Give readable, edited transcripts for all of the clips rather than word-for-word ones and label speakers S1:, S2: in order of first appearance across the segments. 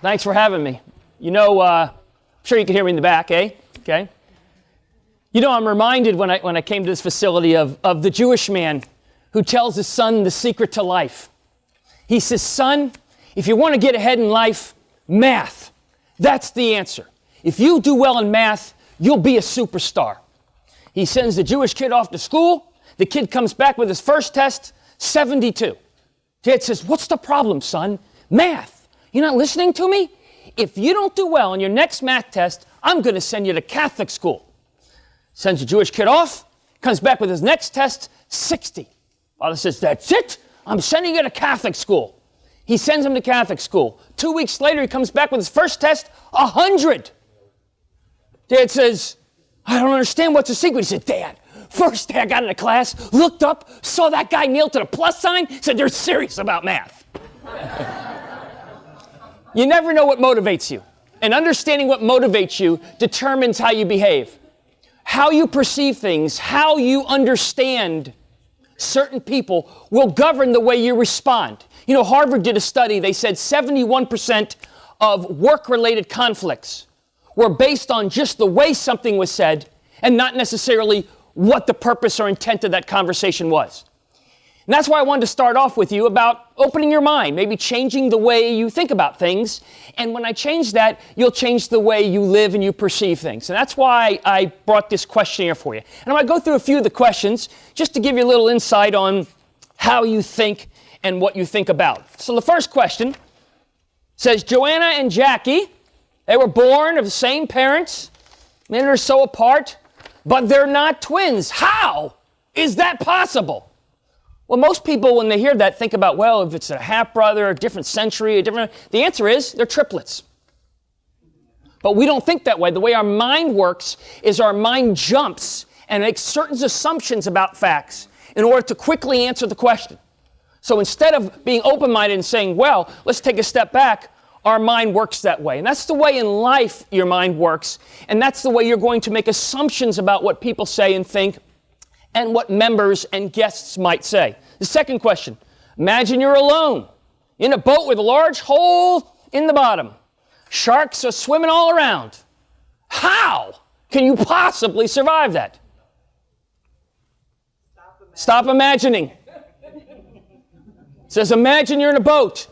S1: Thanks for having me. I'm sure you can hear me in the back, eh? Okay. I'm reminded when I came to this facility of the Jewish man who tells his son the secret to life. He says, son, if you want to get ahead in life, math. That's the answer. If you do well in math, you'll be a superstar. He sends the Jewish kid off to school. The kid comes back with his first test, 72. Dad says, what's the problem, son? Math. You're not listening to me? If you don't do well on your next math test, I'm going to send you to Catholic school. Sends the Jewish kid off, comes back with his next test, 60. Father says, that's it? I'm sending you to Catholic school. He sends him to Catholic school. 2 weeks later, he comes back with his first test, 100. Dad says, I don't understand. What's the secret? He said, Dad, first day I got into class, looked up, saw that guy nailed to the plus sign, said they're serious about math. You never know what motivates you. And understanding what motivates you determines how you behave. How you perceive things, how you understand certain people will govern the way you respond. Harvard did a study. They said 71% of work-related conflicts were based on just the way something was said and not necessarily what the purpose or intent of that conversation was. And that's why I wanted to start off with you about opening your mind, maybe changing the way you think about things. And when I change that, you'll change the way you live and you perceive things. And that's why I brought this questionnaire for you. And I'm going to go through a few of the questions just to give you a little insight on how you think and what you think about. So the first question says, Joanna and Jackie, they were born of the same parents, and they're so apart, but they're not twins. How is that possible? Well, most people, when they hear that, think about, well, if it's a half-brother, a different century, the answer is they're triplets. But we don't think that way. The way our mind works is our mind jumps and makes certain assumptions about facts in order to quickly answer the question. So instead of being open-minded and saying, well, let's take a step back, our mind works that way. And that's the way in life your mind works. And that's the way you're going to make assumptions about what people say and think and what members and guests might say. The second question, imagine you're alone in a boat with a large hole in the bottom. Sharks are swimming all around. How can you possibly survive that? Stop imagining. It says imagine you're in a boat.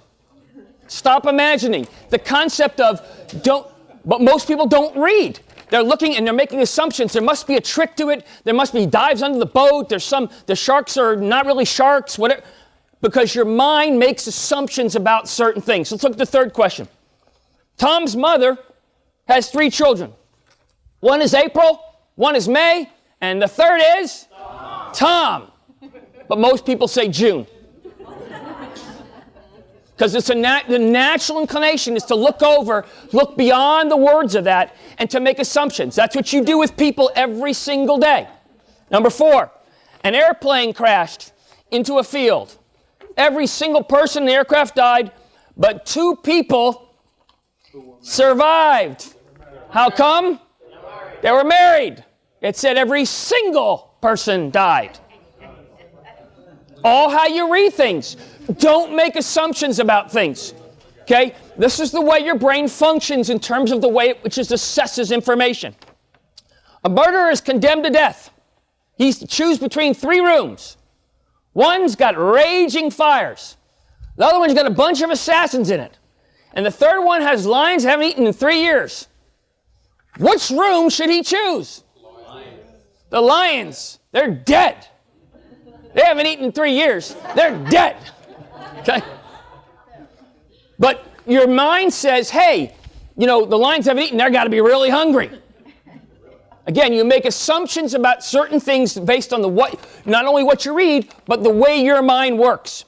S1: Stop imagining. The concept of but most people don't read. They're looking and they're making assumptions. There must be a trick to it. There must be dives under the boat. The sharks are not really sharks, whatever. Because your mind makes assumptions about certain things. Let's look at the third question. Tom's mother has 3 children. One is April, one is May, and the third is Tom. But most people say June. Because it's the natural inclination is to look beyond the words of that, and to make assumptions. That's what you do with people every single day. Number 4, an airplane crashed into a field. Every single person in the aircraft died, but 2 people survived. How come? They were married. It said every single person died. All how you read things. Don't make assumptions about things. Okay? This is the way your brain functions in terms of the way it assesses information. A murderer is condemned to death. He's to choose between 3 rooms. One's got raging fires. The other one's got a bunch of assassins in it. And the third one has lions haven't eaten in 3 years. Which room should he choose? The lions. They're dead. They haven't eaten in 3 years. They're dead. Okay? But your mind says, hey, the lions haven't eaten. They've got to be really hungry. Again, you make assumptions about certain things based on not only what you read, but the way your mind works.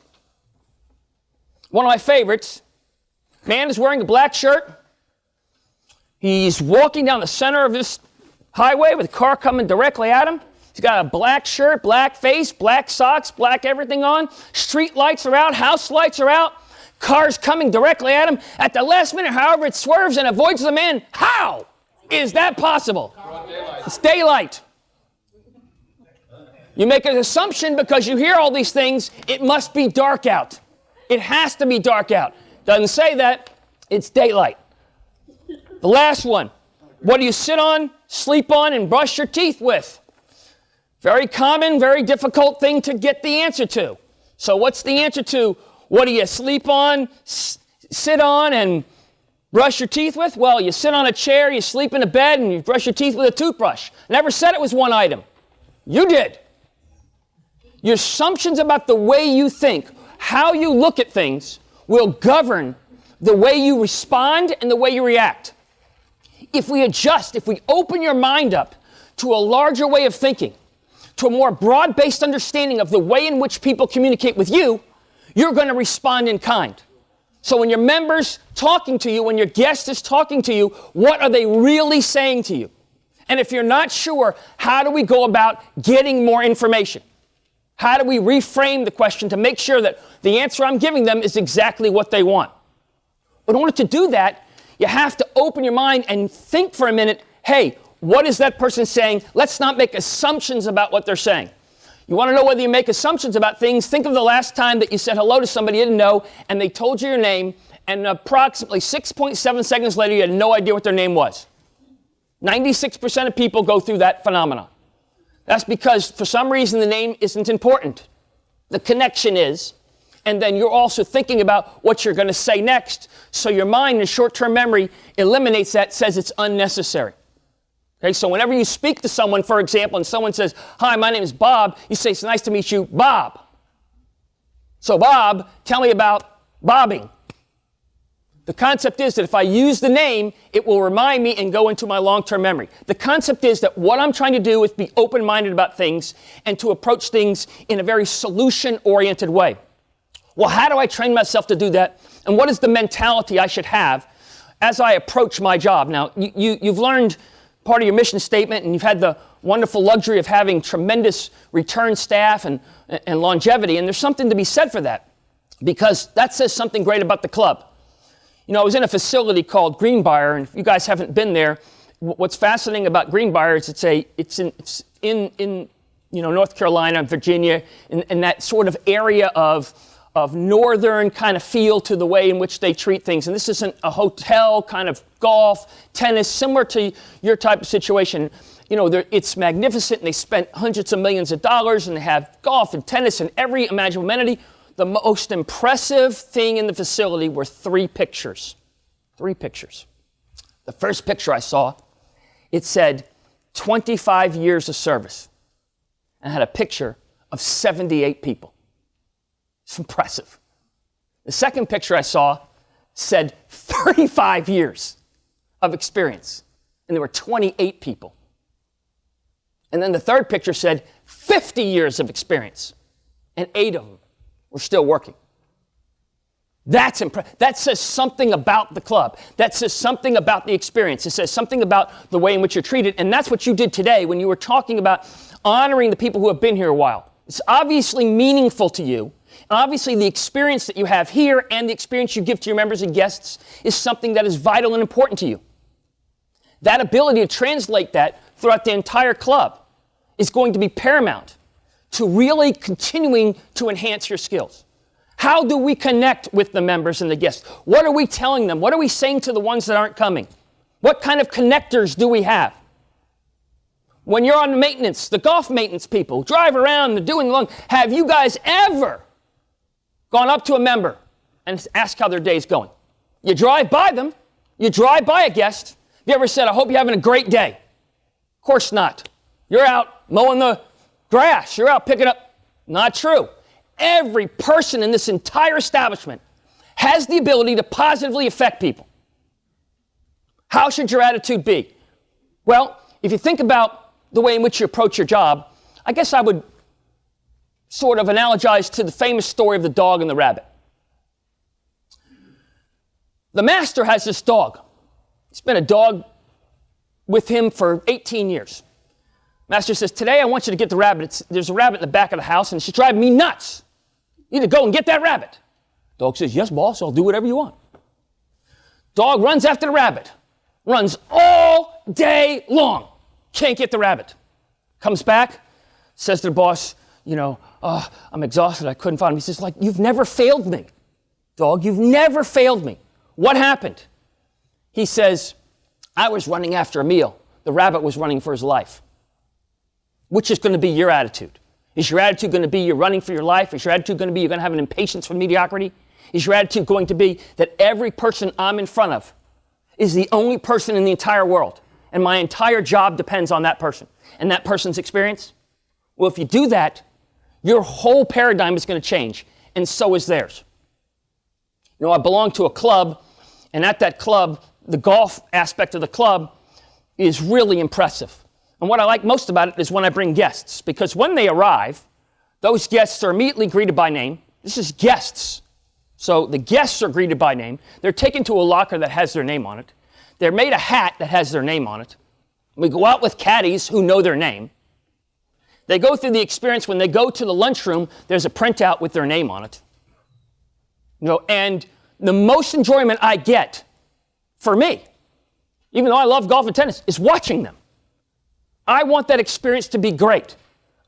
S1: One of my favorites, man is wearing a black shirt. He's walking down the center of this highway with a car coming directly at him. He's got a black shirt, black face, black socks, black everything on. Street lights are out, house lights are out. Cars coming directly at him. At the last minute, however, it swerves and avoids the man. How is that possible? It's daylight. You make an assumption because you hear all these things, it must be dark out. It has to be dark out. Doesn't say that. It's daylight. The last one. What do you sit on, sleep on, and brush your teeth with? Very common, very difficult thing to get the answer to. So what's the answer to what do you sleep on, sit on, and brush your teeth with? Well, you sit on a chair, you sleep in a bed, and you brush your teeth with a toothbrush. Never said it was one item. You did. Your assumptions about the way you think, how you look at things, will govern the way you respond and the way you react. If we adjust, if we open your mind up to a larger way of thinking, to a more broad-based understanding of the way in which people communicate with you, you're going to respond in kind. So when your member's talking to you, when your guest is talking to you, what are they really saying to you? And if you're not sure, how do we go about getting more information? How do we reframe the question to make sure that the answer I'm giving them is exactly what they want? But in order to do that, you have to open your mind and think for a minute, hey, what is that person saying? Let's not make assumptions about what they're saying. You want to know whether you make assumptions about things? Think of the last time that you said hello to somebody you didn't know, and they told you your name, and approximately 6.7 seconds later, you had no idea what their name was. 96% of people go through that phenomenon. That's because, for some reason, the name isn't important. The connection is. And then you're also thinking about what you're going to say next. So your mind, in short-term memory, eliminates that, says it's unnecessary. Okay, so whenever you speak to someone, for example, and someone says, hi, my name is Bob, you say, it's nice to meet you, Bob. So Bob, tell me about bobbing. The concept is that if I use the name, it will remind me and go into my long-term memory. The concept is that what I'm trying to do is be open-minded about things and to approach things in a very solution-oriented way. Well, how do I train myself to do that? And what is the mentality I should have as I approach my job? Now, you've learned part of your mission statement, and you've had the wonderful luxury of having tremendous return staff and longevity, and there's something to be said for that, because that says something great about the club. You know, I was in a facility called Greenbrier, and if you guys haven't been there, what's fascinating about Greenbrier is it's in North Carolina, Virginia, in that sort of area of northern kind of feel to the way in which they treat things. And this isn't a hotel kind of golf, tennis, similar to your type of situation. You know, it's magnificent, and they spent hundreds of millions of dollars, and they have golf and tennis and every imaginable amenity. The most impressive thing in the facility were 3 pictures. 3 pictures. The first picture I saw, it said 25 years of service, and had a picture of 78 people. It's impressive. The second picture I saw said 35 years of experience, and there were 28 people. And then the third picture said 50 years of experience, and 8 of them were still working. That's impressive. That says something about the club. That says something about the experience. It says something about the way in which you're treated, and that's what you did today when you were talking about honoring the people who have been here a while. It's obviously meaningful to you. Obviously, the experience that you have here and the experience you give to your members and guests is something that is vital and important to you. That ability to translate that throughout the entire club is going to be paramount to really continuing to enhance your skills. How do we connect with the members and the guests? What are we telling them? What are we saying to the ones that aren't coming? What kind of connectors do we have? When you're on maintenance, the golf maintenance people drive around, they're doing long. Have you guys ever gone up to a member and asked how their day's going? You drive by them. You drive by a guest. Have you ever said, I hope you're having a great day? Of course not. You're out mowing the grass. You're out picking up. Not true. Every person in this entire establishment has the ability to positively affect people. How should your attitude be? Well, if you think about the way in which you approach your job, I guess I would sort of analogize to the famous story of the dog and the rabbit. The master has this dog. He's been a dog with him for 18 years. Master says, today I want you to get the rabbit. There's a rabbit in the back of the house, and she's driving me nuts. You need to go and get that rabbit. Dog says, yes, boss, I'll do whatever you want. Dog runs after the rabbit. Runs all day long. Can't get the rabbit. Comes back, says to the boss, I'm exhausted. I couldn't find him. He says, you've never failed me. Dog, you've never failed me. What happened? He says, I was running after a meal. The rabbit was running for his life. Which is going to be your attitude? Is your attitude going to be you're running for your life? Is your attitude going to be you're going to have an impatience for mediocrity? Is your attitude going to be that every person I'm in front of is the only person in the entire world, and my entire job depends on that person and that person's experience? Well, if you do that, your whole paradigm is going to change, and so is theirs. You know, I belong to a club, and at that club, the golf aspect of the club is really impressive. And what I like most about it is when I bring guests, because when they arrive, those guests are immediately greeted by name. This is guests. So the guests are greeted by name. They're taken to a locker that has their name on it. They're made a hat that has their name on it. We go out with caddies who know their name. They go through the experience. When they go to the lunchroom, there's a printout with their name on it. You know, and the most enjoyment I get, for me, even though I love golf and tennis, is watching them. I want that experience to be great.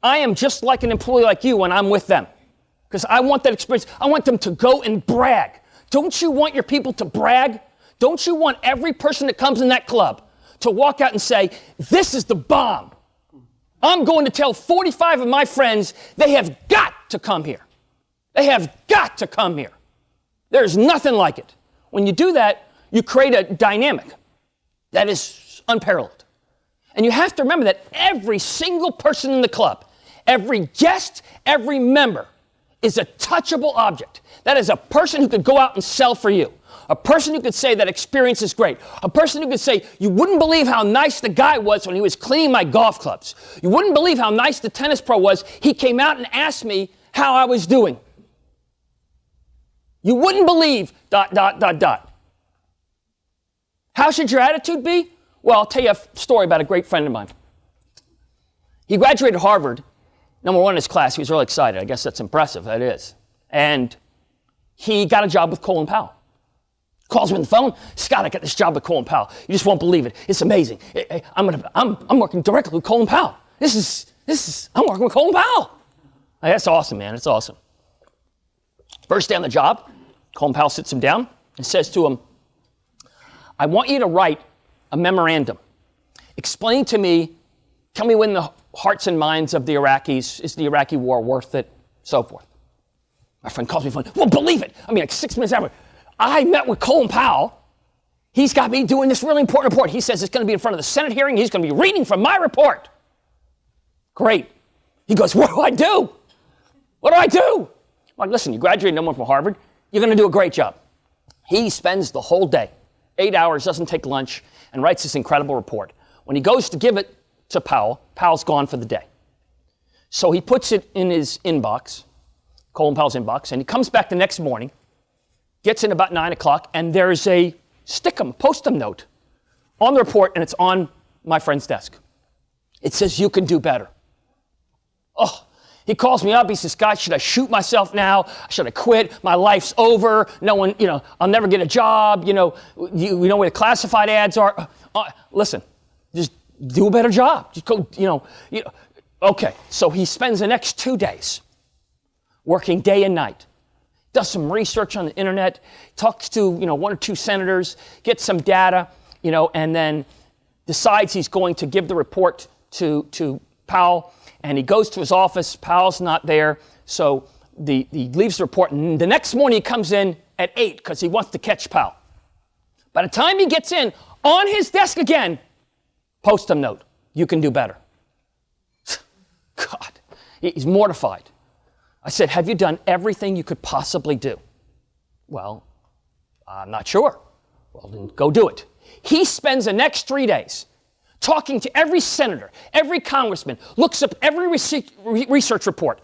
S1: I am just like an employee like you when I'm with them, because I want that experience. I want them to go and brag. Don't you want your people to brag? Don't you want every person that comes in that club to walk out and say, this is the bomb. I'm going to tell 45 of my friends they have got to come here. They have got to come here. There's nothing like it. When you do that, you create a dynamic that is unparalleled. And you have to remember that every single person in the club, every guest, every member is a touchable object. That is a person who could go out and sell for you. A person who could say that experience is great. A person who could say, you wouldn't believe how nice the guy was when he was cleaning my golf clubs. You wouldn't believe how nice the tennis pro was. He came out and asked me how I was doing. You wouldn't believe ... How should your attitude be? Well, I'll tell you a story about a great friend of mine. He graduated Harvard, number one in his class. He was really excited. I guess that's impressive. That is. And he got a job with Colin Powell. Calls me on the phone. Scott, I got this job with Colin Powell. You just won't believe it. It's amazing. I'm working directly with Colin Powell. I'm working with Colin Powell. That's awesome, man. It's awesome. First day on the job, Colin Powell sits him down and says to him, I want you to write a memorandum. Explain to me, tell me when the hearts and minds of the Iraqis, is the Iraqi war worth it, so forth. My friend calls me on the phone, won't believe it. I mean, like 6 minutes after, I met with Colin Powell. He's got me doing this really important report. He says it's going to be in front of the Senate hearing. He's going to be reading from my report. Great. He goes, what do I do? What do I do? I'm like, listen, you graduated number one from Harvard. You're going to do a great job. He spends the whole day, 8 hours, doesn't take lunch, and writes this incredible report. When he goes to give it to Powell, Powell's gone for the day. So he puts it in his inbox, Colin Powell's inbox, and he comes back the next morning, gets in about 9 o'clock, and there's a post-em note on the report, and it's on my friend's desk. It says, you can do better. Oh, he calls me up. He says, Scott, should I shoot myself now? Should I quit? My life's over. No one, I'll never get a job. You know where the classified ads are. Listen, just do a better job. Just go, Okay, so he spends the next 2 days working day and night. Does some research on the internet, talks to, 1 or 2 senators, gets some data, and then decides he's going to give the report to Powell. And he goes to his office. Powell's not there. So he leaves the report. And the next morning he comes in at 8 because he wants to catch Powell. By the time he gets in, on his desk again, post-em note, you can do better. God, he's mortified. I said, have you done everything you could possibly do? Well, I'm not sure. Well, then go do it. He spends the next 3 days talking to every senator, every congressman, looks up every research report,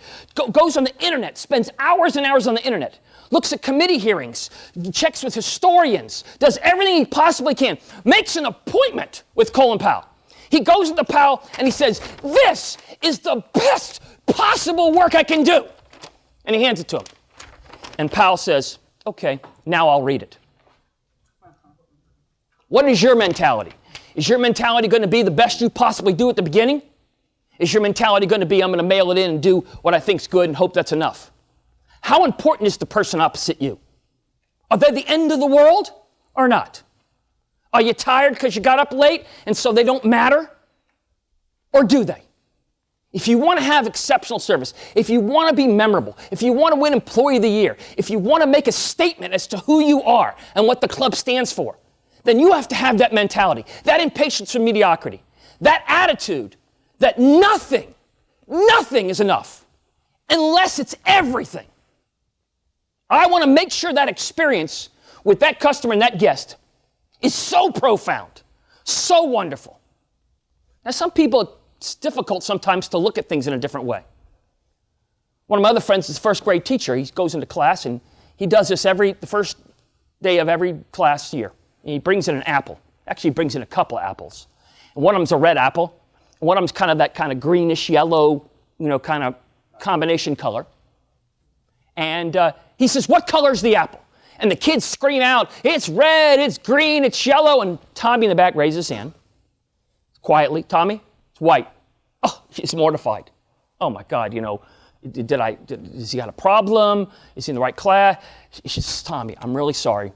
S1: goes on the internet, spends hours and hours on the internet, looks at committee hearings, checks with historians, does everything he possibly can, makes an appointment with Colin Powell. He goes to Powell and he says, this is the best possible work I can do. And he hands it to him. And Powell says, okay, now I'll read it. What is your mentality? Is your mentality going to be the best you possibly do at the beginning? Is your mentality going to be, I'm going to mail it in and do what I think's good and hope that's enough? How important is the person opposite you? Are they the end of the world? or not? Are you tired because you got up late and so they don't matter? Or do they? If you want to have exceptional service, if you want to be memorable, if you want to win Employee of the Year, if you want to make a statement as to who you are and what the club stands for, then you have to have that mentality, that impatience for mediocrity, that attitude that nothing is enough unless it's everything. I want to make sure that experience with that customer and that guest is so profound, so wonderful. Now, some people, it's difficult sometimes to look at things in a different way. One of my other friends is a first grade teacher. He goes into class and he does this the first day of every class year. And he brings in an apple. Actually, he brings in a couple of apples. And one of them's a red apple. And one of them's kind of that kind of greenish yellow, kind of combination color. And he says, "What color is the apple?" And the kids scream out, "It's red, it's green, it's yellow." And Tommy in the back raises his hand. Quietly, "Tommy, it's white." Oh, he's mortified. "Oh my God, has he got a problem? Is he in the right class?" She says, "Tommy, I'm really sorry.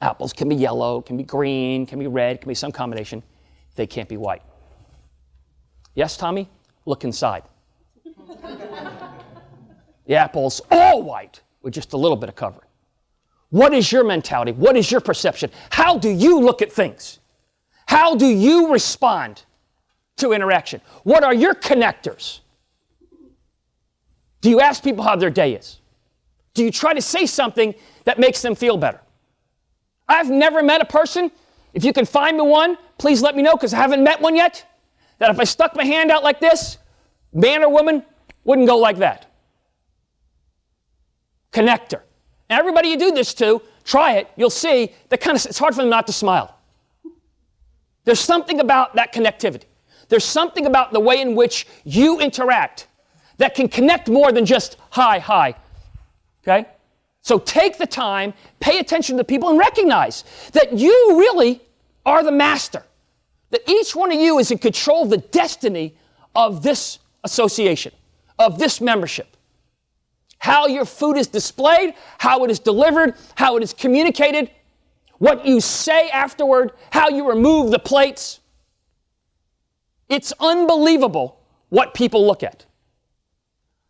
S1: Apples can be yellow, can be green, can be red, can be some combination. They can't be white." "Yes, Tommy? Look inside." The apple's all white with just a little bit of covering. What is your mentality? What is your perception? How do you look at things? How do you respond to interaction? What are your connectors? Do you ask people how their day is? Do you try to say something that makes them feel better? I've never met a person, if you can find me one, please let me know, because I haven't met one yet, that if I stuck my hand out like this, man or woman, wouldn't go like that. Connector. And everybody you do this to, try it, you'll see that it's hard for them not to smile. There's something about that connectivity. There's something about the way in which you interact that can connect more than just hi, okay? So take the time, pay attention to people, and recognize that you really are the master, that each one of you is in control of the destiny of this association, of this membership. How your food is displayed, how it is delivered, how it is communicated, what you say afterward, how you remove the plates. It's unbelievable what people look at,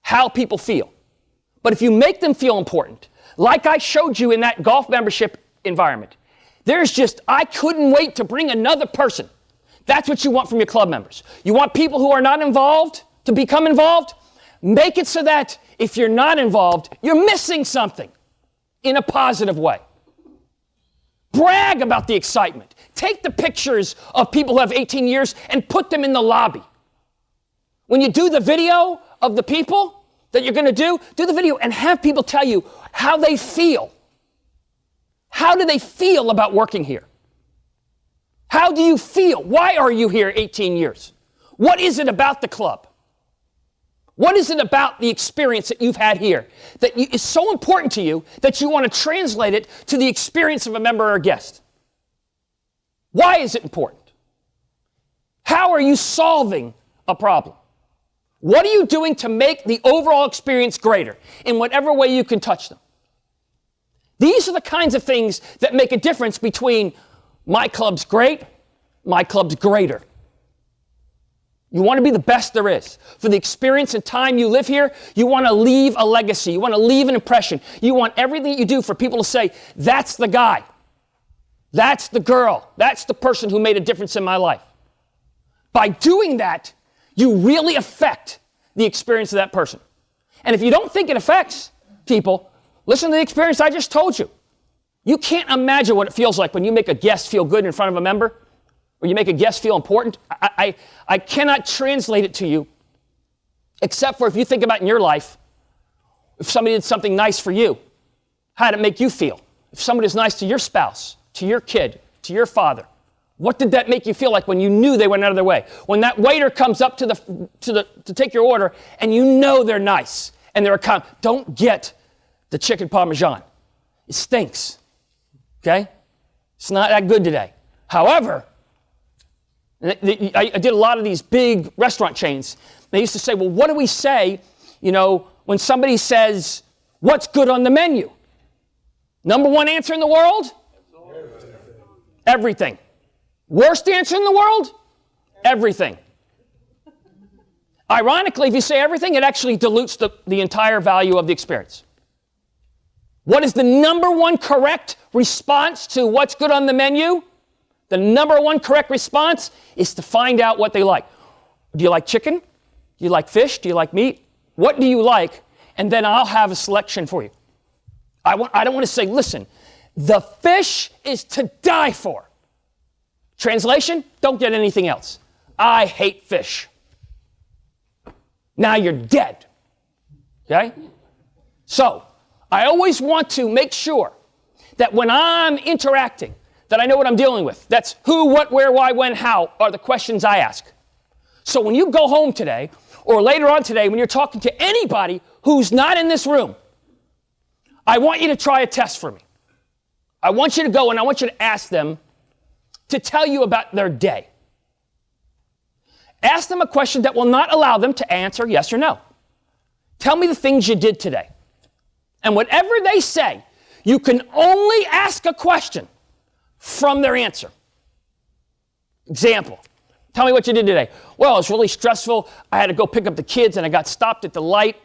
S1: how people feel. But if you make them feel important, like I showed you in that golf membership environment, I couldn't wait to bring another person. That's what you want from your club members. You want people who are not involved to become involved? Make it so that if you're not involved, you're missing something in a positive way. Brag about the excitement. Take the pictures of people who have 18 years and put them in the lobby. When you do the video of the people that you're going to do the video and have people tell you how they feel. How do they feel about working here? How do you feel? Why are you here 18 years? What is it about the club? What is it about the experience that you've had here that is so important to you that you want to translate it to the experience of a member or a guest? Why is it important? How are you solving a problem? What are you doing to make the overall experience greater in whatever way you can touch them? These are the kinds of things that make a difference between my club's great, my club's greater. You want to be the best there is. For the experience and time you live here, you want to leave a legacy. You want to leave an impression. You want everything you do for people to say, that's the guy. That's the girl. That's the person who made a difference in my life. By doing that, you really affect the experience of that person. And if you don't think it affects people, listen to the experience I just told you. You can't imagine what it feels like when you make a guest feel good in front of a member, or you make a guest feel important. I cannot translate it to you, except for if you think about in your life, if somebody did something nice for you, how did it make you feel? If somebody is nice to your spouse, to your kid, to your father, what did that make you feel like when you knew they went out of their way? When that waiter comes up to take your order and you know they're nice and they're kind, don't get the chicken parmesan. It stinks. Okay? It's not that good today. However, I did a lot of these big restaurant chains. They used to say, well, what do we say, when somebody says, what's good on the menu? Number one answer in the world? Everything. Worst answer in the world? Everything. Ironically, if you say everything, it actually dilutes the entire value of the experience. What is the number one correct response to what's good on the menu? The number one correct response is to find out what they like. Do you like chicken? Do you like fish? Do you like meat? What do you like? And then I'll have a selection for you. I don't want to say, listen, the fish is to die for. Translation, don't get anything else. I hate fish. Now you're dead. Okay? So, I always want to make sure that when I'm interacting, that I know what I'm dealing with. That's who, what, where, why, when, how are the questions I ask. So when you go home today, or later on today, when you're talking to anybody who's not in this room, I want you to try a test for me. I want you to go and I want you to ask them to tell you about their day. Ask them a question that will not allow them to answer yes or no. Tell me the things you did today. And whatever they say, you can only ask a question from their answer. Example, tell me what you did today. Well, it's really stressful. I had to go pick up the kids and I got stopped at the light.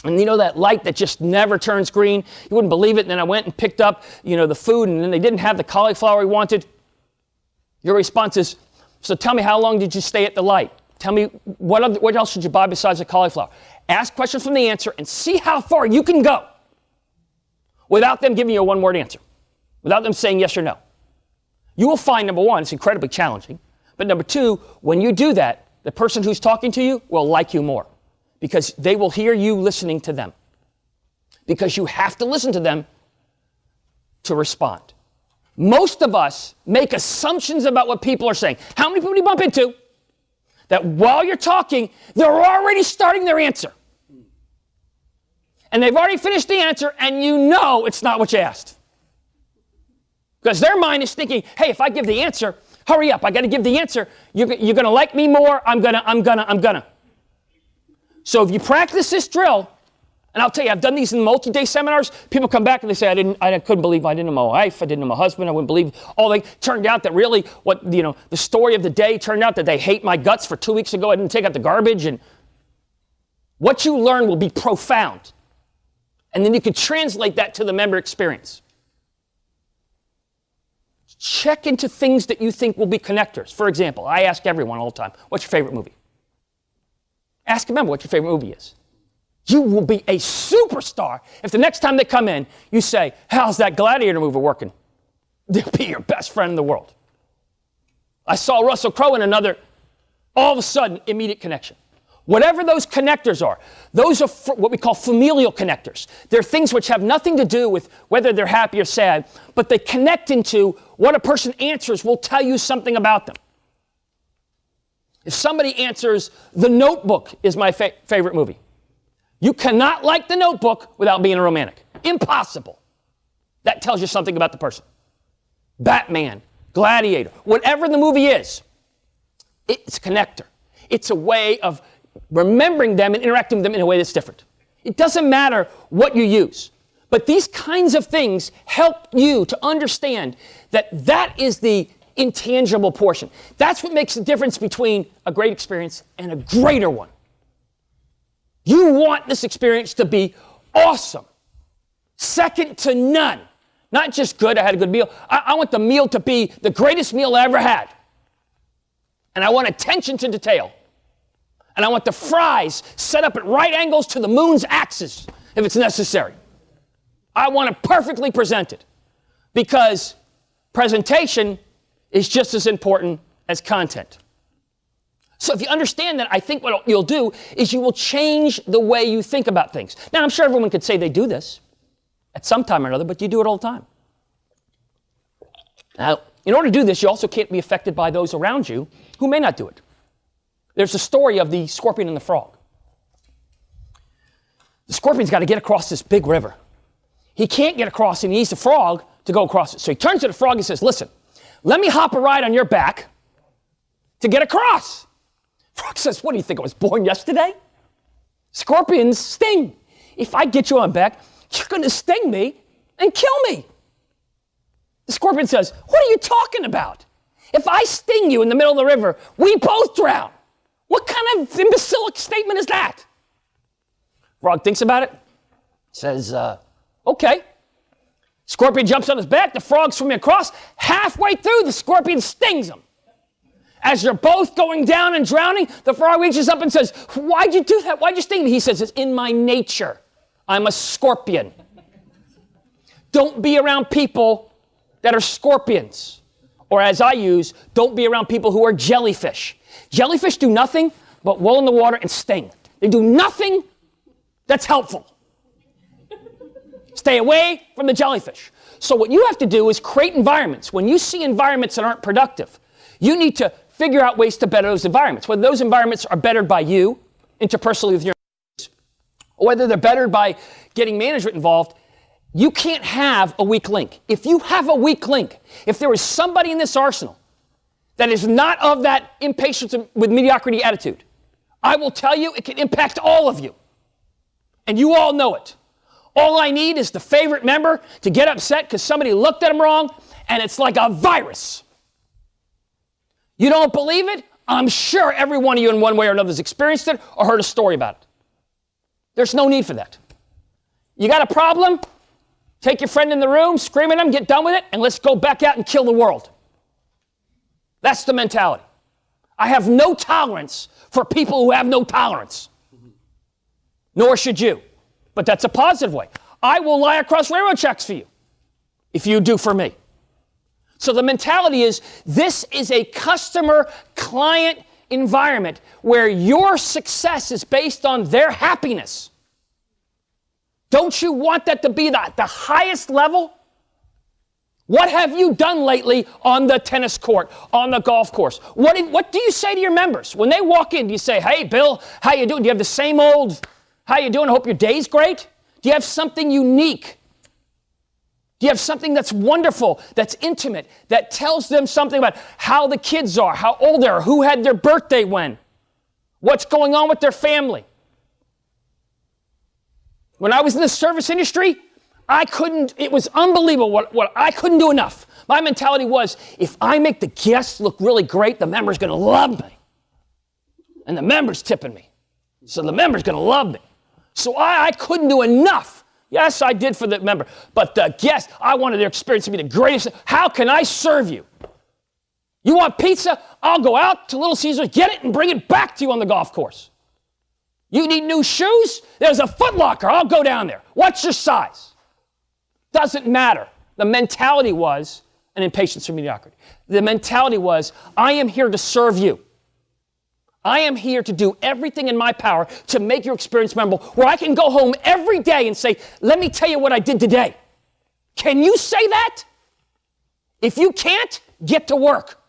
S1: And you know that light that just never turns green? You wouldn't believe it. And then I went and picked up, the food and then they didn't have the cauliflower we wanted. Your response is, so tell me, how long did you stay at the light? Tell me, what else should you buy besides the cauliflower? Ask questions from the answer and see how far you can go without them giving you a one-word answer, without them saying yes or no. You will find, number one, it's incredibly challenging. But number two, when you do that, the person who's talking to you will like you more because they will hear you listening to them. Because you have to listen to them to respond. Most of us make assumptions about what people are saying. How many people do you bump into that while you're talking, they're already starting their answer? And they've already finished the answer, and you know it's not what you asked. Because their mind is thinking, hey, if I give the answer, hurry up, I got to give the answer. You're going to like me more. I'm gonna. So if you practice this drill, and I'll tell you, I've done these in multi-day seminars. People come back and they say, I couldn't believe I didn't know my wife. I didn't know my husband. I wouldn't believe all they turned out that really the story of the day turned out that they hate my guts for 2 weeks ago. I didn't take out the garbage. And what you learn will be profound. And then you can translate that to the member experience. Check into things that you think will be connectors. For example, I ask everyone all the time, what's your favorite movie? Ask a member what your favorite movie is. You will be a superstar if the next time they come in, you say, how's that Gladiator movie working? They'll be your best friend in the world. I saw Russell Crowe in another, all of a sudden, immediate connection. Whatever those connectors are, those are what we call familial connectors. They're things which have nothing to do with whether they're happy or sad, but they connect into what a person answers will tell you something about them. If somebody answers, The Notebook is my favorite movie, you cannot like The Notebook without being a romantic. Impossible. That tells you something about the person. Batman, Gladiator, whatever the movie is, it's a connector. It's a way of remembering them and interacting with them in a way that's different. It doesn't matter what you use, but these kinds of things help you to understand that that is the intangible portion. That's what makes the difference between a great experience and a greater one. You want this experience to be awesome, second to none, not just good, I had a good meal. I want the meal to be the greatest meal I ever had. And I want attention to detail. And I want the fries set up at right angles to the moon's axis, if it's necessary. I want it perfectly presented, because presentation is just as important as content. So if you understand that, I think what you'll do is you will change the way you think about things. Now, I'm sure everyone could say they do this at some time or another, but you do it all the time. Now, in order to do this, you also can't be affected by those around you who may not do it. There's a story of the scorpion and the frog. The scorpion's got to get across this big river. He can't get across, and he needs the frog to go across it. So he turns to the frog and says, listen, let me hop a ride on your back to get across. Frog says, what do you think, I was born yesterday? Scorpions sting. If I get you on back, you're going to sting me and kill me. The scorpion says, what are you talking about? If I sting you in the middle of the river, we both drown. What kind of imbecilic statement is that? Frog thinks about it, says, okay. Scorpion jumps on his back, the frog's swimming across. Halfway through, the scorpion stings him. As they're both going down and drowning, the frog reaches up and says, why'd you do that? Why'd you sting me? He says, it's in my nature. I'm a scorpion. Don't be around people that are scorpions. Or as I use, don't be around people who are jellyfish. Jellyfish do nothing but roll in the water and sting. They do nothing that's helpful. Stay away from the jellyfish. So what you have to do is create environments. When you see environments that aren't productive, you need to figure out ways to better those environments. Whether those environments are bettered by you, interpersonally with your or whether they're bettered by getting management involved, you can't have a weak link. If you have a weak link, if there is somebody in this arsenal that is not of that impatience with mediocrity attitude, I will tell you it can impact all of you. And you all know it. All I need is the favorite member to get upset because somebody looked at him wrong, and it's like a virus. You don't believe it? I'm sure every one of you in one way or another has experienced it or heard a story about it. There's no need for that. You got a problem? Take your friend in the room, scream at him, get done with it, and let's go back out and kill the world. That's the mentality. I have no tolerance for people who have no tolerance. Nor should you. But that's a positive way. I will lie across railroad tracks for you if you do for me. So the mentality is this is a customer-client environment where your success is based on their happiness. Don't you want that to be the highest level? What have you done lately on the tennis court, on the golf course? What do you say to your members? When they walk in, do you say, hey, Bill, how you doing? Do you have the same old, how you doing? I hope your day's great? Do you have something unique? Do you have something that's wonderful, that's intimate, that tells them something about how the kids are, how old they are, who had their birthday when, what's going on with their family? When I was in the service industry, it was unbelievable what I couldn't do enough. My mentality was, if I make the guests look really great, the member's going to love me. And the member's tipping me. So the member's going to love me. So I couldn't do enough. Yes, I did for the member. But the guest, I wanted their experience to be the greatest. How can I serve you? You want pizza? I'll go out to Little Caesars, get it, and bring it back to you on the golf course. You need new shoes? There's a Foot Locker. I'll go down there. What's your size? Doesn't matter. The mentality was an impatience for mediocrity. The mentality was, I am here to serve you. I am here to do everything in my power to make your experience memorable, where I can go home every day and say, let me tell you what I did today. Can you say that? If you can't, get to work.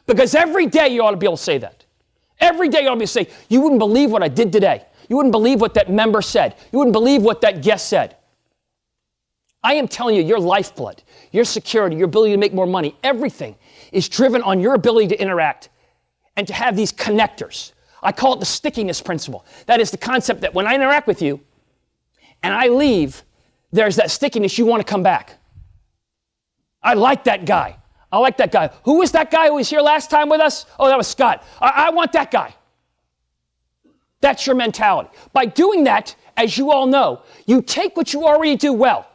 S1: Because every day you ought to be able to say that. Every day you ought to be able to say, you wouldn't believe what I did today. You wouldn't believe what that member said. You wouldn't believe what that guest said. I am telling you, your lifeblood, your security, your ability to make more money, everything is driven on your ability to interact and to have these connectors. I call it the stickiness principle. That is the concept that when I interact with you and I leave, there's that stickiness. You want to come back. I like that guy. I like that guy. Who was that guy who was here last time with us? Oh, that was Scott. I want that guy. That's your mentality. By doing that, as you all know, you take what you already do well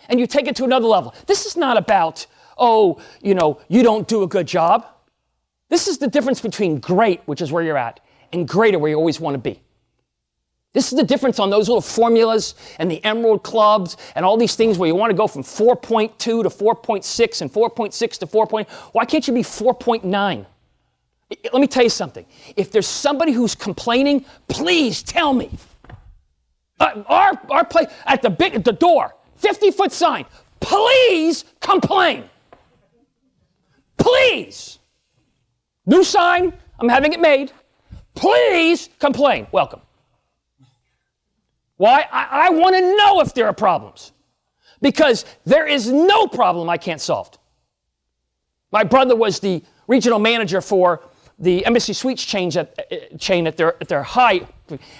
S1: and you take it to another level. This is not about, you don't do a good job. This is the difference between great, which is where you're at, and greater, where you always want to be. This is the difference on those little formulas and the Emerald Clubs and all these things where you want to go from 4.2 to 4.6 and 4.6 to 4. Why can't you be 4.9? Let me tell you something. If there's somebody who's complaining, please tell me. Our place at the door, 50-foot sign. Please complain. Please. New sign. I'm having it made. Please complain. Welcome. Why? I want to know if there are problems. Because there is no problem I can't solve. My brother was the regional manager for the Embassy Suites chain at their height.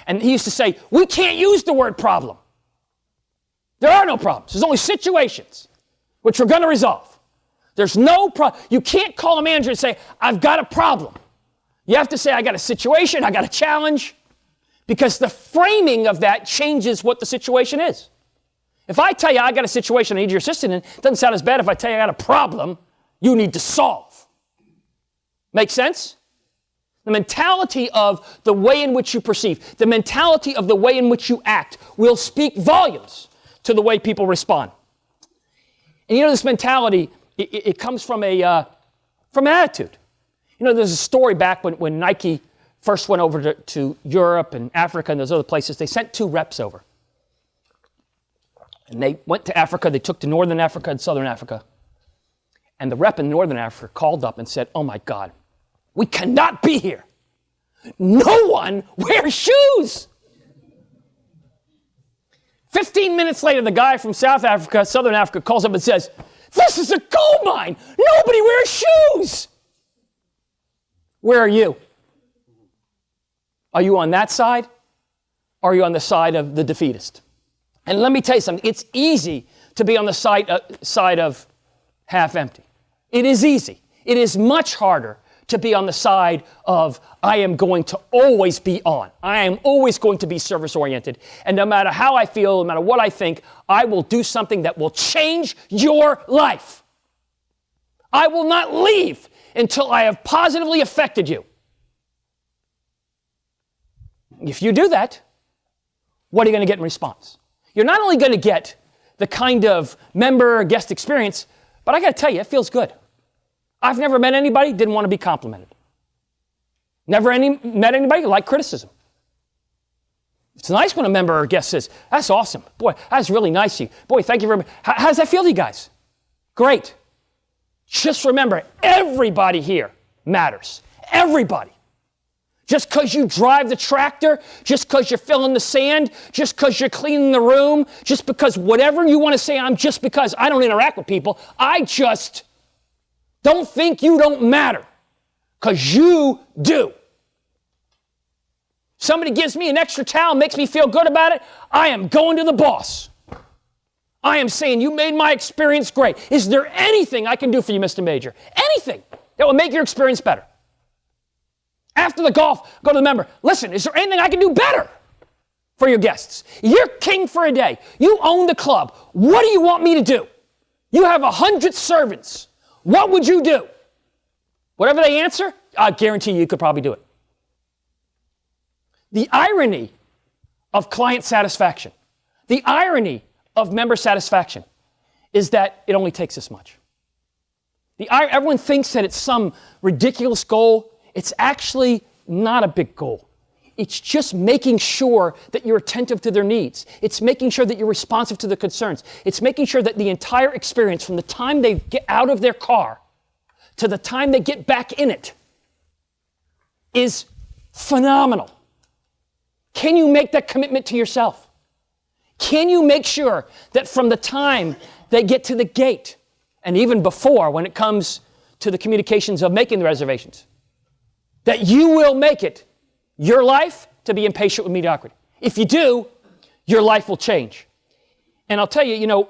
S1: And he used to say, we can't use the word problem. There are no problems. There's only situations which we're going to resolve. There's no problem. You can't call a manager and say, I've got a problem. You have to say, I got a situation, I got a challenge, because the framing of that changes what the situation is. If I tell you I got a situation I need your assistance in, it doesn't sound as bad if I tell you I got a problem you need to solve. Make sense? The mentality of the way in which you perceive, the mentality of the way in which you act will speak volumes to the way people respond. And you know, this mentality, it comes from an attitude. You know, there's a story back when Nike first went over to Europe and Africa and those other places. They sent 2 reps over. And they went to Africa. They took to Northern Africa and Southern Africa. And the rep in Northern Africa called up and said, oh my God, we cannot be here. No one wears shoes. 15 minutes later, the guy from South Africa, Southern Africa, calls up and says, this is a gold mine. Nobody wears shoes. Where are you? Are you on that side? Or are you on the side of the defeatist? And let me tell you something. It's easy to be on the side of half empty. It is easy. It is much harder to be on the side of I am going to always be on. I am always going to be service-oriented. And no matter how I feel, no matter what I think, I will do something that will change your life. I will not leave until I have positively affected you. If you do that, what are you going to get in response? You're not only going to get the kind of member guest experience, but I got to tell you, it feels good. I've never met anybody who didn't want to be complimented. Never met anybody who liked criticism. It's nice when a member or guest says, that's awesome. Boy, that's really nice of you. Boy, thank you very much. How does that feel to you guys? Great. Just remember, everybody here matters. Everybody. Just because you drive the tractor, just because you're filling the sand, just because you're cleaning the room, just because whatever you want to say, just because I don't interact with people, I just don't think you don't matter, because you do. Somebody gives me an extra towel, makes me feel good about it, I am going to the boss. I am saying, you made my experience great. Is there anything I can do for you, Mr. Major? Anything that will make your experience better? After the golf, go to the member. Listen, is there anything I can do better for your guests? You're king for a day. You own the club. What do you want me to do? You have 100 servants. What would you do? Whatever they answer, I guarantee you could probably do it. The irony of client satisfaction, the irony of member satisfaction is that it only takes this much. Everyone thinks that it's some ridiculous goal. It's actually not a big goal. It's just making sure that you're attentive to their needs. It's making sure that you're responsive to their concerns. It's making sure that the entire experience, from the time they get out of their car to the time they get back in it, is phenomenal. Can you make that commitment to yourself? Can you make sure that from the time they get to the gate, and even before, when it comes to the communications of making the reservations, that you will make it your life to be impatient with mediocrity? If you do, your life will change. And I'll tell you,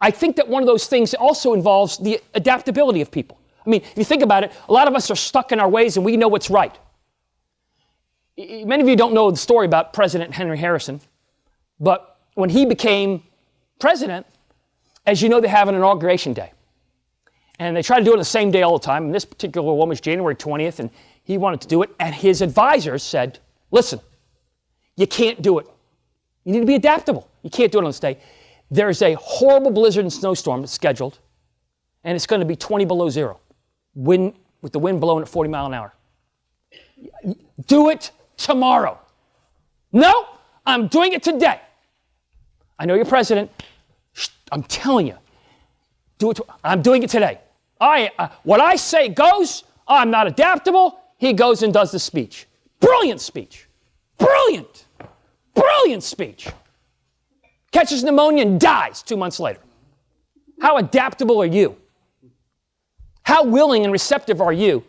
S1: I think that one of those things also involves the adaptability of people. I mean, if you think about it, a lot of us are stuck in our ways and we know what's right. Many of you don't know the story about President Henry Harrison, but when he became president, as you know, they have an inauguration day. And they try to do it on the same day all the time. And this particular one was January 20th, and he wanted to do it. And his advisors said, listen, you can't do it. You need to be adaptable. You can't do it on this day. There's a horrible blizzard and snowstorm that's scheduled, and it's going to be 20 below zero, with the wind blowing at 40 miles an hour. Do it tomorrow. No, I'm doing it today. I know you're president. I'm telling you. Do it. I'm doing it today. What I say goes. I'm not adaptable. He goes and does the speech. Brilliant speech. Brilliant. Brilliant speech. Catches pneumonia and dies 2 months later. How adaptable are you? How willing and receptive are you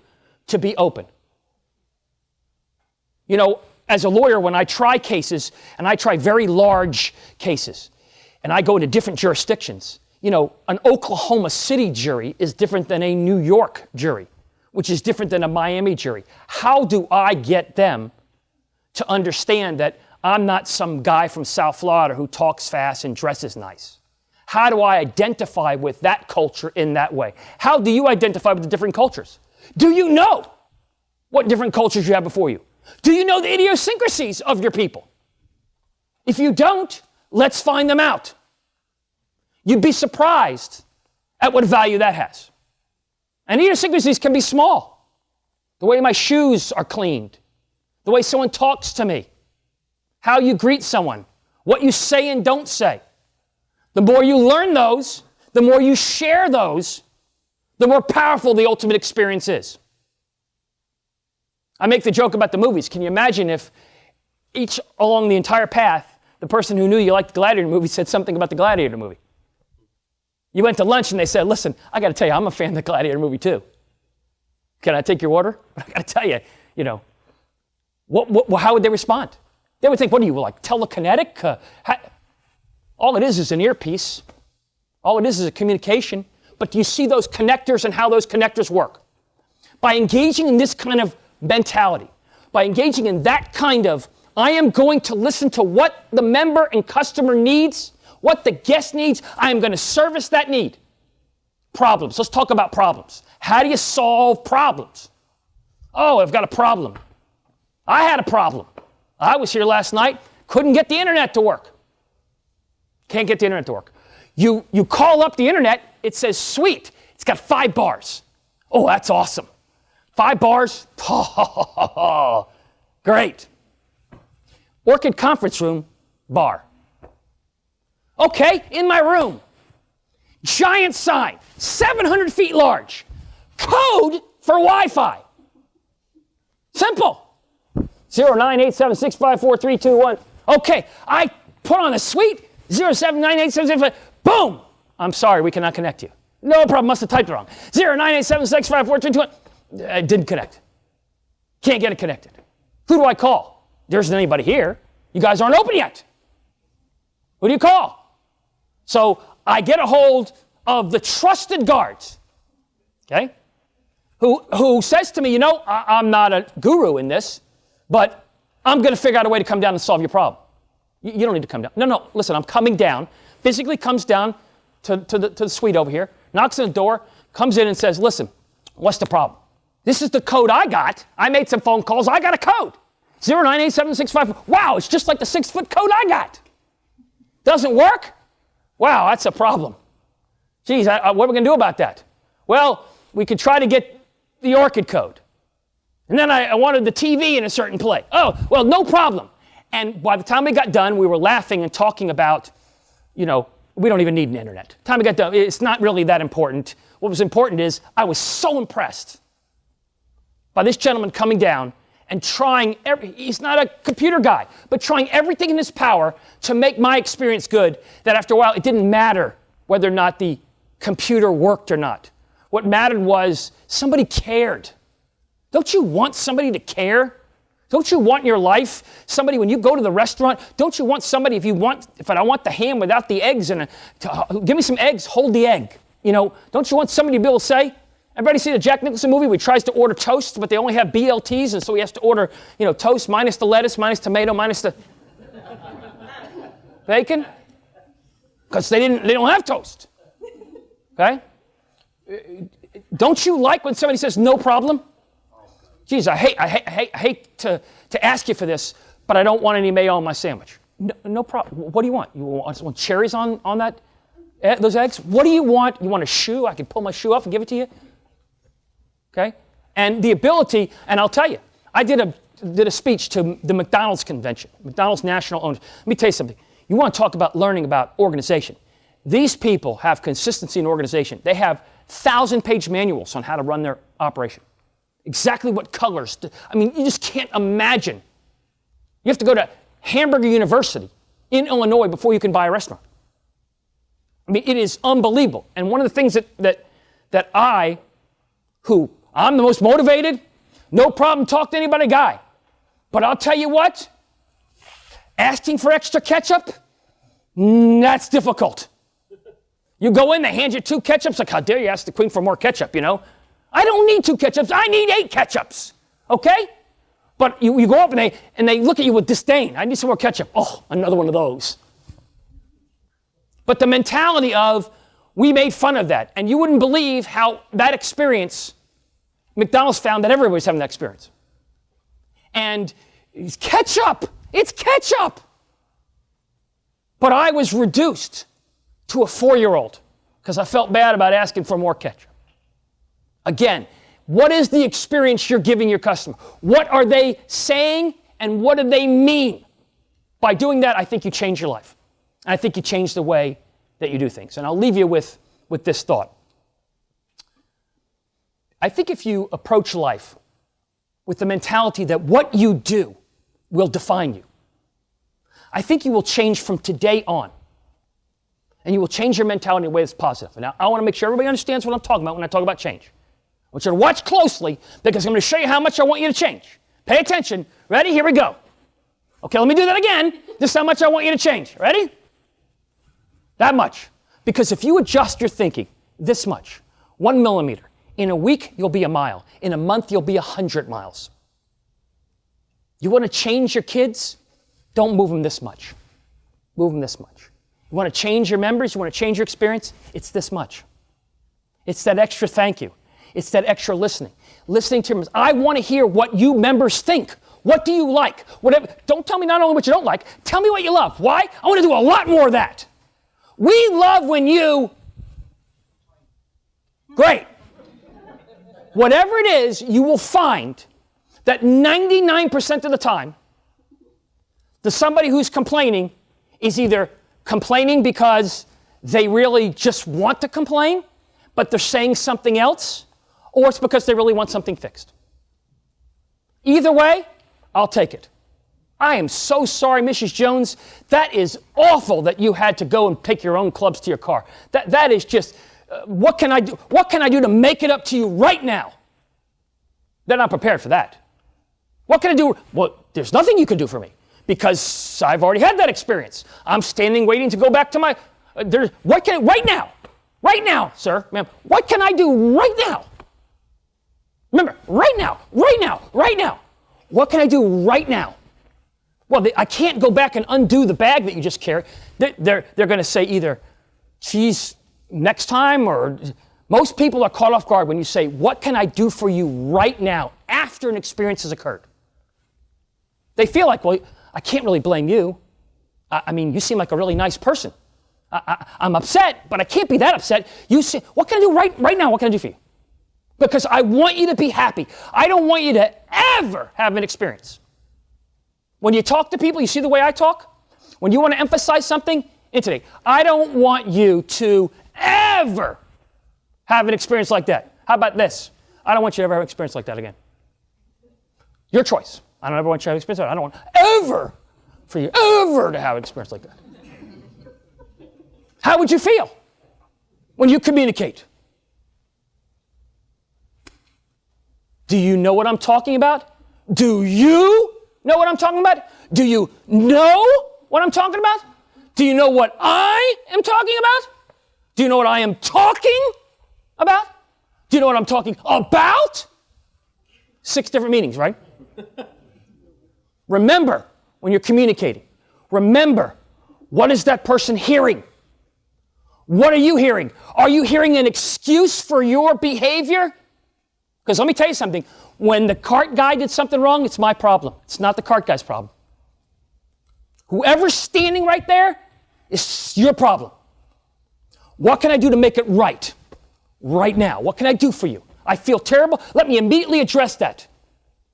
S1: to be open? As a lawyer, when I try cases, and I try very large cases, and I go into different jurisdictions, an Oklahoma City jury is different than a New York jury, which is different than a Miami jury. How do I get them to understand that I'm not some guy from South Florida who talks fast and dresses nice? How do I identify with that culture in that way? How do you identify with the different cultures? Do you know what different cultures you have before you? Do you know the idiosyncrasies of your people? If you don't, let's find them out. You'd be surprised at what value that has. And idiosyncrasies can be small. The way my shoes are cleaned, the way someone talks to me, how you greet someone, what you say and don't say. The more you learn those, the more you share those, the more powerful the ultimate experience is. I make the joke about the movies. Can you imagine if each along the entire path, the person who knew you liked the Gladiator movie said something about the Gladiator movie? You went to lunch and they said, listen, I got to tell you, I'm a fan of the Gladiator movie too. Can I take your order? I got to tell you, how would they respond? They would think, what are you, like telekinetic? All it is an earpiece. All it is a communication. But do you see those connectors and how those connectors work? By engaging in this kind of mentality, by engaging in that kind of, I am going to listen to what the member and customer needs, what the guest needs, I am going to service that need. Problems. Let's talk about problems. How do you solve problems? Oh, I've got a problem. I had a problem. I was here last night, couldn't get the internet to work. Can't get the internet to work. You call up the internet, it says, sweet, it's got 5 bars. Oh, that's awesome. 5 bars? Great. Orchid conference room, bar. Okay, in my room. Giant sign, 700 feet large. Code for Wi-Fi. Simple. 0987654321. Okay, I put on the suite, 0798765. Boom! I'm sorry, we cannot connect you. No problem, must have typed it wrong. 0987654321. It didn't connect. Can't get it connected. Who do I call? There isn't anybody here. You guys aren't open yet. Who do you call? So I get a hold of the trusted guards, okay, who says to me, I'm not a guru in this, but I'm going to figure out a way to come down and solve your problem. You don't need to come down. No, listen, I'm coming down, physically comes down to the suite over here, knocks on the door, comes in and says, listen, what's the problem? This is the code I got. I made some phone calls. I got a code. 098765. Wow, it's just like the 6-foot code I got. Doesn't work? Wow, that's a problem. Geez, what are we going to do about that? Well, we could try to get the Orchid code. And then I wanted the TV in a certain place. Oh, well, no problem. And by the time we got done, we were laughing and talking about, we don't even need an internet. By the time we got done, it's not really that important. What was important is I was so impressed by this gentleman coming down and trying, he's not a computer guy, but trying everything in his power to make my experience good, that after a while it didn't matter whether or not the computer worked or not. What mattered was somebody cared. Don't you want somebody to care? Don't you want in your life somebody, when you go to the restaurant, don't you want somebody, if I want the ham without the eggs, give me some eggs, hold the egg. Don't you want somebody to be able to say, everybody see the Jack Nicholson movie where he tries to order toast, but they only have BLTs, and so he has to order, toast minus the lettuce, minus tomato, minus the bacon? Because they don't have toast. Okay? Don't you like when somebody says no problem? Geez, I hate to ask you for this, but I don't want any mayo on my sandwich. No problem. What do you want? You want cherries on that? Those eggs? What do you want? You want a shoe? I can pull my shoe off and give it to you? Okay? And the ability, and I'll tell you, I did a speech to the McDonald's convention, McDonald's national owners. Let me tell you something. You want to talk about learning about organization. These people have consistency in organization. They have 1,000-page manuals on how to run their operation. Exactly what colors. You just can't imagine. You have to go to Hamburger University in Illinois before you can buy a restaurant. It is unbelievable. And one of the things that I'm the most motivated, no problem, talk to anybody guy. But I'll tell you what, asking for extra ketchup, that's difficult. You go in, they hand you 2 ketchups, like, how dare you ask the queen for more ketchup, you know? I don't need 2 ketchups, I need 8 ketchups, okay? But you go up and they look at you with disdain. I need some more ketchup. Oh, another one of those. But the mentality of, we made fun of that. And you wouldn't believe how that experience, McDonald's found that everybody was having that experience. And it's ketchup. It's ketchup. But I was reduced to a 4-year-old because I felt bad about asking for more ketchup. Again, what is the experience you're giving your customer? What are they saying and what do they mean? By doing that, I think you change your life. I think you change the way that you do things. And I'll leave you with this thought. I think if you approach life with the mentality that what you do will define you, I think you will change from today on. And you will change your mentality in a way that's positive. Now, I want to make sure everybody understands what I'm talking about when I talk about change. I want you to watch closely because I'm going to show you how much I want you to change. Pay attention. Ready? Here we go. Okay, let me do that again. This is how much I want you to change. Ready? That much. Because if you adjust your thinking this much, 1 millimeter, in a week, you'll be a mile. In a month, you'll be 100 miles. You want to change your kids? Don't move them this much. Move them this much. You want to change your members? You want to change your experience? It's this much. It's that extra thank you. It's that extra listening. Listening to members. I want to hear what you members think. What do you like? Whatever. Don't tell me not only what you don't like, tell me what you love. Why? I want to do a lot more of that. We love when you... Great. Whatever it is, you will find that 99% of the time, somebody who's complaining is either complaining because they really just want to complain, but they're saying something else, or it's because they really want something fixed. Either way, I'll take it. I am so sorry, Mrs. Jones. That is awful that you had to go and take your own clubs to your car. That is just, what can I do? What can I do to make it up to you right now? They're not prepared for that. What can I do? Well, there's nothing you can do for me because I've already had that experience. I'm standing waiting to go back to my, right now, sir, ma'am, what can I do right now? Remember, right now. What can I do right now? Well, I can't go back and undo the bag that you just carried. They're going to say either, geez, next time, or most people are caught off guard when you say, what can I do for you right now after an experience has occurred? They feel like, well, I can't really blame you. I mean, you seem like a really nice person. I'm upset, but I can't be that upset. You say, what can I do right now? What can I do for you? Because I want you to be happy. I don't want you to ever have an experience. When you talk to people, you see the way I talk? When you want to emphasize something, intonate. I don't want you to ever have an experience like that. How about this? I don't want you to ever have an experience like that again. Your choice. I don't ever want you to have an experience like that. I don't want ever for you ever to have an experience like that. How would you feel when you communicate? Do you know what I'm talking about? Do you know what I'm talking about? Do you know what I'm talking about? Do you know what I am talking about? Do you know what I am talking about? Do you know what I'm talking about? 6 different meanings, right? Remember, when you're communicating, remember, what is that person hearing? What are you hearing? Are you hearing an excuse for your behavior? Because let me tell you something. When the cart guy did something wrong, it's my problem. It's not the cart guy's problem. Whoever's standing right there is your problem. What can I do to make it right now? What can I do for you? I feel terrible. Let me immediately address that.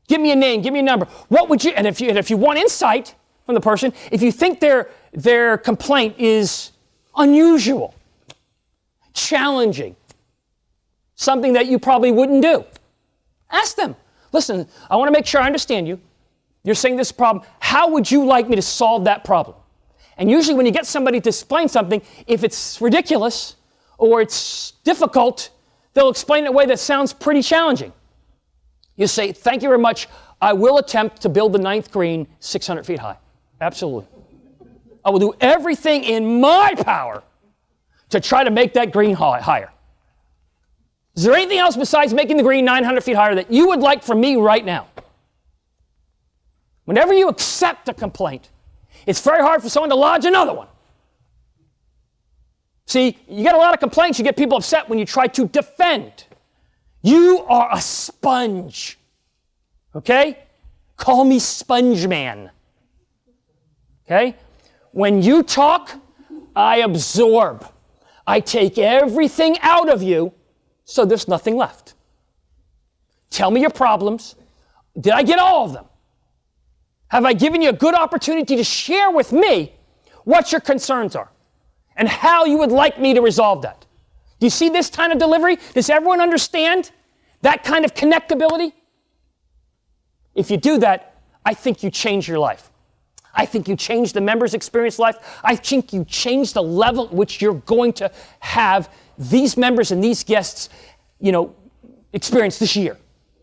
S1: Give me a name. Give me a number. What would you? And if you want insight from the person, if you think their complaint is unusual, challenging, something that you probably wouldn't do, ask them. Listen, I want to make sure I understand you. You're saying this problem. How would you like me to solve that problem? And usually when you get somebody to explain something, if it's ridiculous or it's difficult, they'll explain it in a way that sounds pretty challenging. You say, thank you very much. I will attempt to build the 9th green 600 feet high. Absolutely. I will do everything in my power to try to make that green higher? Is there anything else besides making the green 900 feet higher that you would like from me right now? Whenever you accept a complaint, it's very hard for someone to lodge another one. See, you get a lot of complaints, you get people upset when you try to defend. You are a sponge. Okay? Call me Sponge Man. Okay? When you talk, I absorb. I take everything out of you, so there's nothing left. Tell me your problems. Did I get all of them? Have I given you a good opportunity to share with me what your concerns are and how you would like me to resolve that? Do you see this kind of delivery? Does everyone understand that kind of connectability? If you do that, I think you change your life. I think you change the members' experience life. I think you change the level at which you're going to have these members and these guests, experience this year,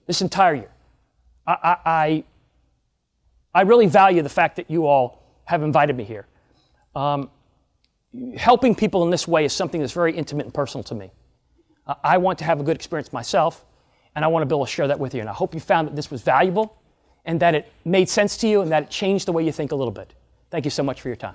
S1: this entire year. I really value the fact that you all have invited me here. Helping people in this way is something that's very intimate and personal to me. I want to have a good experience myself, and I want to be able to share that with you. And I hope you found that this was valuable and that it made sense to you and that it changed the way you think a little bit. Thank you so much for your time.